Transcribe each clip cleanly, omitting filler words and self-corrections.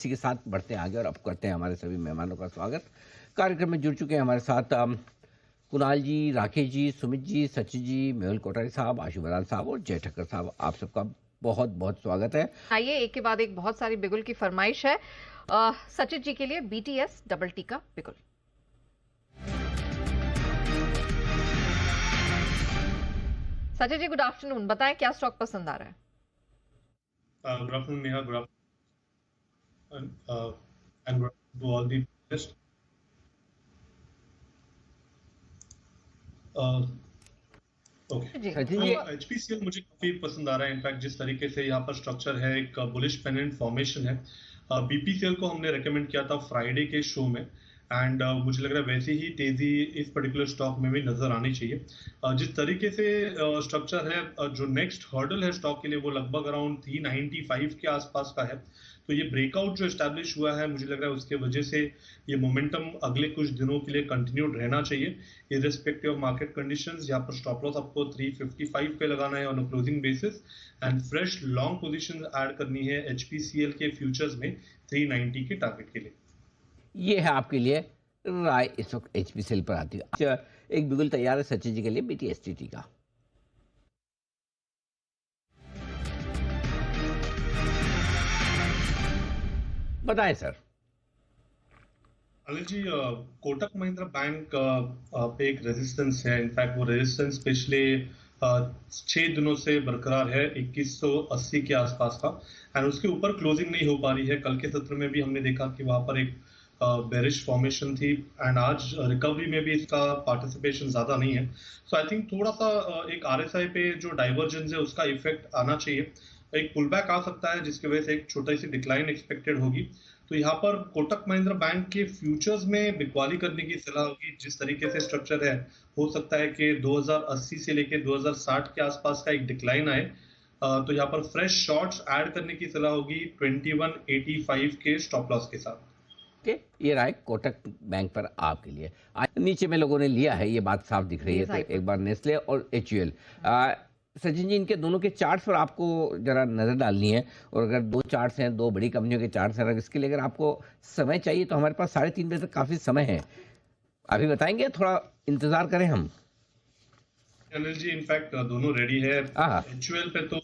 इसी के साथ बढ़ते हैं आगे और अब करते हैं हमारे सभी मेहमानों का स्वागत। कार्यक्रम में जुड़ चुके हैं हमारे साथ कुणाल जी, राकेश जी, सुमित जी, सचिन जी, मेहुल कोठारी साहब, आशु बराल साहब और जय ठक्कर साहब। आप सबका बहुत बहुत स्वागत है। आइए एक के बाद एक बहुत सारी बिगुल की फरमाइश है। सचिन जी के लिए BTS डबल टी का बिगुल। सचिन जी गुड आफ्टरनून, बताएं क्या स्टॉक पसंद आ रहा है? Good afternoon, Neha. Good afternoon, and good afternoon to all the panelists. Okay, जी सचिन तो जी, HPCL मुझे काफी पसंद आ रहा है। इनफैक्ट जिस तरीके से यहाँ पर स्ट्रक्चर है, एक बुलिश पेनेंट फॉर्मेशन है। BPCL को हमने रेकमेंड किया था फ्राइडे के शो में, एंड मुझे लग रहा है वैसी ही तेजी इस पर्टिकुलर स्टॉक में भी नजर आनी चाहिए। जिस तरीके से स्ट्रक्चर है, जो नेक्स्ट हर्डल है स्टॉक के लिए वो लगभग अराउंड 395 के आसपास का है। तो ये ब्रेकआउट जो एस्टैब्लिश हुआ है, मुझे लग रहा है उसके वजह से ये मोमेंटम अगले कुछ दिनों के लिए कंटिन्यूड रहना चाहिए इररिस्पेक्टिव ऑफ मार्केट कंडीशंस। यहाँ पर स्टॉप लॉस आपको 355 पे लगाना है on a closing basis, and fresh long position add करनी है HPCL के फ्यूचर्स में 390 के टारगेट के लिए। ये है आपके लिए राय इस वक्त HPCL पर आती है। अच्छा, एक बिगुल तैयार है सचिन जी के लिए BTSTT का। बताएं सर। अनिल जी, कोटक महिंद्रा बैंक पे एक रेजिस्टेंस है। इनफैक्ट वो रेजिस्टेंस पिछले 6 दिनों से बरकरार है 2180 के आसपास का, एंड उसके ऊपर क्लोजिंग नहीं हो पा रही है। कल के सत्र में भी हमने देखा कि वहां पर एक बेरिश फॉर्मेशन थी, एंड आज रिकवरी में भी इसका पार्टिसिपेशन ज्यादा नहीं है। सो आई थिंक थोड़ा सा एक RSI पे जो डाइवर्जेंस है उसका इफेक्ट आना चाहिए। एक पुल बैक आ सकता है जिसकी वजह से एक छोटी सी डिक्लाइन एक्सपेक्टेड होगी। तो यहाँ पर कोटक महिंद्रा बैंक के फ्यूचर्स में बिकवाली करने की सलाह होगी। जिस तरीके से स्ट्रक्चर है, हो सकता है कि 2080 से लेके 2060 के आसपास का एक डिक्लाइन आए। तो यहाँ पर फ्रेश शॉर्ट्स ऐड करने की सलाह होगी 2185 के स्टॉप लॉस के साथ। ओके, ये राय कोटक बैंक पर आपके लिए। नीचे में लोगों ने लिया है, ये बात साफ दिख रही है। तो एक बार नेस्ले और HUL, सचिन जी, इनके दोनों के चार्ट्स पर आपको जरा नजर डालनी है। और अगर दो चार्ट्स हैं, दो बड़ी कंपनियों के चार्ट्स हैं, अगर इसके लिए अगर आपको समय चाहिए तो हमारे पास 3:30 बजे तक काफी समय है। अभी बताएंगे, थोड़ा इंतजार करें हम। अनिल जी, इनफैक्ट दोनों रेडी है। हाँ, HUL पे तो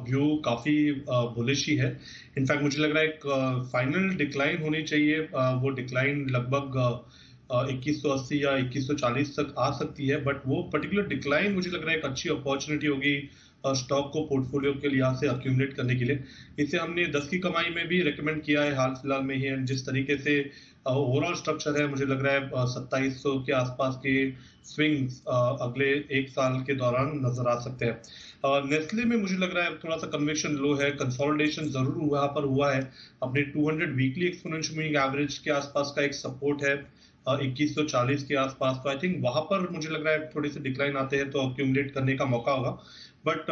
व्यू काफी बुलिश ही है। इनफैक्ट मुझे लग रहा है एक फाइनल डिक्लाइन होनी चाहिए। वो डिक्लाइन लगभग 2180 या 2140 तक आ सकती है, बट वो पर्टिकुलर डिक्लाइन मुझे लग रहा है एक अच्छी अपॉर्चुनिटी होगी स्टॉक को पोर्टफोलियो के लिहाज से अक्यूमुलेट करने के लिए। इसे हमने 10 की कमाई में भी रेकमेंड किया है हाल फिलहाल में ही, एंड जिस तरीके से ओवरऑल स्ट्रक्चर है, मुझे लग रहा है 2700 के आसपास के स्विंग्स अगले एक साल के दौरान नजर आ सकते हैं। नेस्ले में मुझे लग रहा है थोड़ा सा कन्विक्शन लो है। कंसोलिडेशन जरूर वहां पर हुआ है। अपने 200 वीकली एक्सपोनेंशियल मूविंग एवरेज के आसपास का एक सपोर्ट है 2140 के आसपास। तो आई थिंक वहां पर मुझे लग रहा है थोड़ी सी डिक्लाइन आते हैं तो अक्यूमुलेट करने का मौका होगा। बट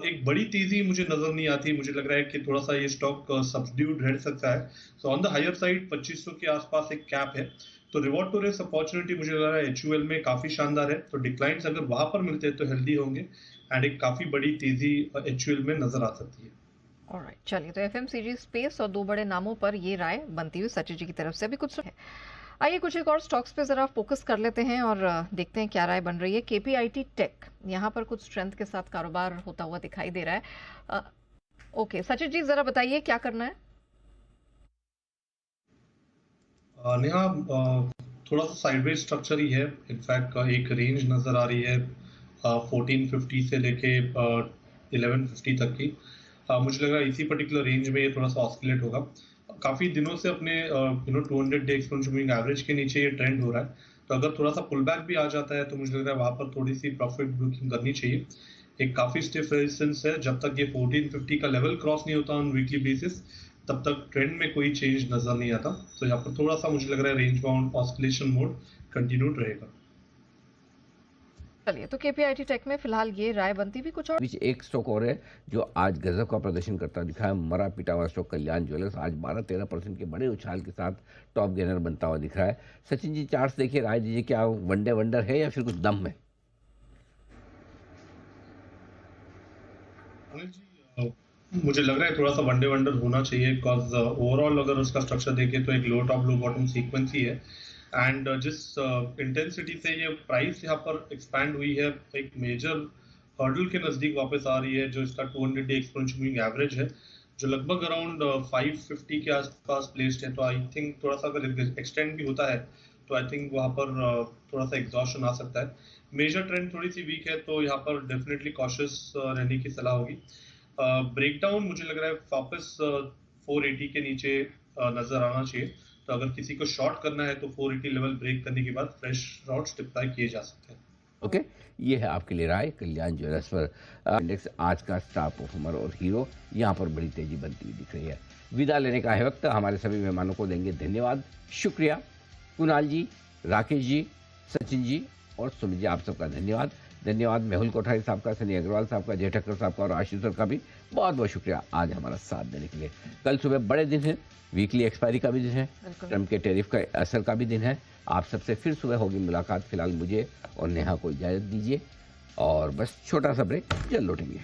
एक बड़ी तेजी मुझे नजर नहीं आती। मुझे लग रहा है कि थोड़ा सा ये स्टॉक सब्ड्यूड रह सकता है। So on the higher side 2500 के आसपास एक कैप है। तो रिवॉर्ड टू रिस्क अपॉर्चुनिटी मुझे लग रहा है HUL में काफी शानदार है। तो डिक्लाइंस अगर वहां पर मिलते हैं तो हेल्दी होंगे, एंड एक काफी बड़ी तेजी HUL में नजर आ सकती है। ऑलराइट, चलिए तो FMCG स्पेस और दो बड़े नामों पर ये राय बनती हुई सचिन जी की तरफ से अभी कुछ है। आइए कुछ एक और स्टॉक्स पे जरा फोकस कर लेते हैं और देखते हैं क्या राय बन रही है। KPIT टेक, यहाँ पर कुछ स्ट्रेंथ के साथ कारोबार होता हुआ दिखाई दे रहा है। ओके सचिन जी, जरा बताइए क्या करना है। नेहा, थोड़ा सा साइडवेज स्ट्रक्चर ही है। इनफैक्ट एक रेंज नजर आ रही है 1450 से लेके 1150 तक की। मुझे लग रहा है इसी पर्टिकुलर रेंज में ये थोड़ा सा ऑस्किलेट होगा। काफी दिनों से अपने 200 डे एक्सपोनेंशियल मूविंग एवरेज के नीचे ये ट्रेंड हो रहा है। तो अगर थोड़ा सा पुल बैक भी आ जाता है तो मुझे लग रहा है वहां पर थोड़ी सी प्रॉफिट बुकिंग करनी चाहिए। एक काफी स्टिफ रेजिस्टेंस है। जब तक ये 1450 का लेवल क्रॉस नहीं होता ऑन वीकली बेसिस, तब तक ट्रेंड में कोई चेंज नजर नहीं आता। तो यहाँ पर थोड़ा सा मुझे लग रहा है range bound oscillation mode continued रहेगा। चलिए तो KPIT टेक में फिलहाल ये राय बनती भी कुछ और। बीच एक स्टॉक और है जो आज गजब का प्रदर्शन करता दिखा है, मरा पिटा हुआ स्टॉक कल्याण ज्वेलर्स। आज 12-13% के बड़े उछाल के साथ टॉप गेनर बनता हुआ दिख रहा है। सचिन जी, चार्ट्स देखिए, राय दीजिए, क्या वनडे वंडर है या फिर कुछ दम है? अनिल जी, मुझे लग रहा है थोड़ा सा वनडे वंडर होना चाहिए, बिकॉज ओवरऑल अगर उसका स्ट्रक्चर देखें तो एक लो टॉप लो बॉटम सीक्वेंस ही है। एंड जिस इंटेंसिटी से ये प्राइस यहाँ पर एक्सपैंड हुई है, एक मेजर हर्डल के नजदीक वापस आ रही है, जो इसका 200 डे एक्सपोनेंशियल मूविंग एवरेज है, जो लगभग अराउंड 550 के आसपास प्लेस्ड है। तो आई थिंक थोड़ा सा अगर एक्सटेंड भी होता है तो आई थिंक वहाँ पर थोड़ा सा एग्जॉस्शन आ सकता है। मेजर ट्रेंड थोड़ी सी वीक है, तो यहाँ पर डेफिनेटली कॉशियस रहने की सलाह होगी। ब्रेकडाउन मुझे लग रहा है वापस 480 के नीचे नजर आना चाहिए। तो अगर किसी को शॉर्ट करना है तो 480 लेवल ब्रेक करने के बाद फ्रेश शॉर्ट्स डिप्लॉय किए जा सकते हैं। ओके, ये है आपके लिए राय कल्याण ज्वेलर्स पर इंडेक्स आज का स्टार परफॉर्मर और हीरो यहाँ पर बड़ी तेजी बनती हुई दिख रही है। विदा लेने का है वक्त। हमारे सभी मेहमानों को देंगे धन्यवाद, शुक्रिया। कुणाल जी, राकेश जी, सचिन जी और सुमित जी, आप सबका धन्यवाद। धन्यवाद मेहुल कोठारी साहब का, सनी अग्रवाल साहब का, जय ठक्कर साहब का और आशीष सर का भी बहुत बहुत शुक्रिया आज हमारा साथ देने के लिए। कल सुबह बड़े दिन है, वीकली एक्सपायरी का भी दिन है, ट्रम्प के टैरिफ का असर का भी दिन है। आप सबसे फिर सुबह होगी मुलाकात। फिलहाल मुझे और नेहा को इजाज़त दीजिए और बस छोटा सा ब्रेक, जल्द लौटेंगे।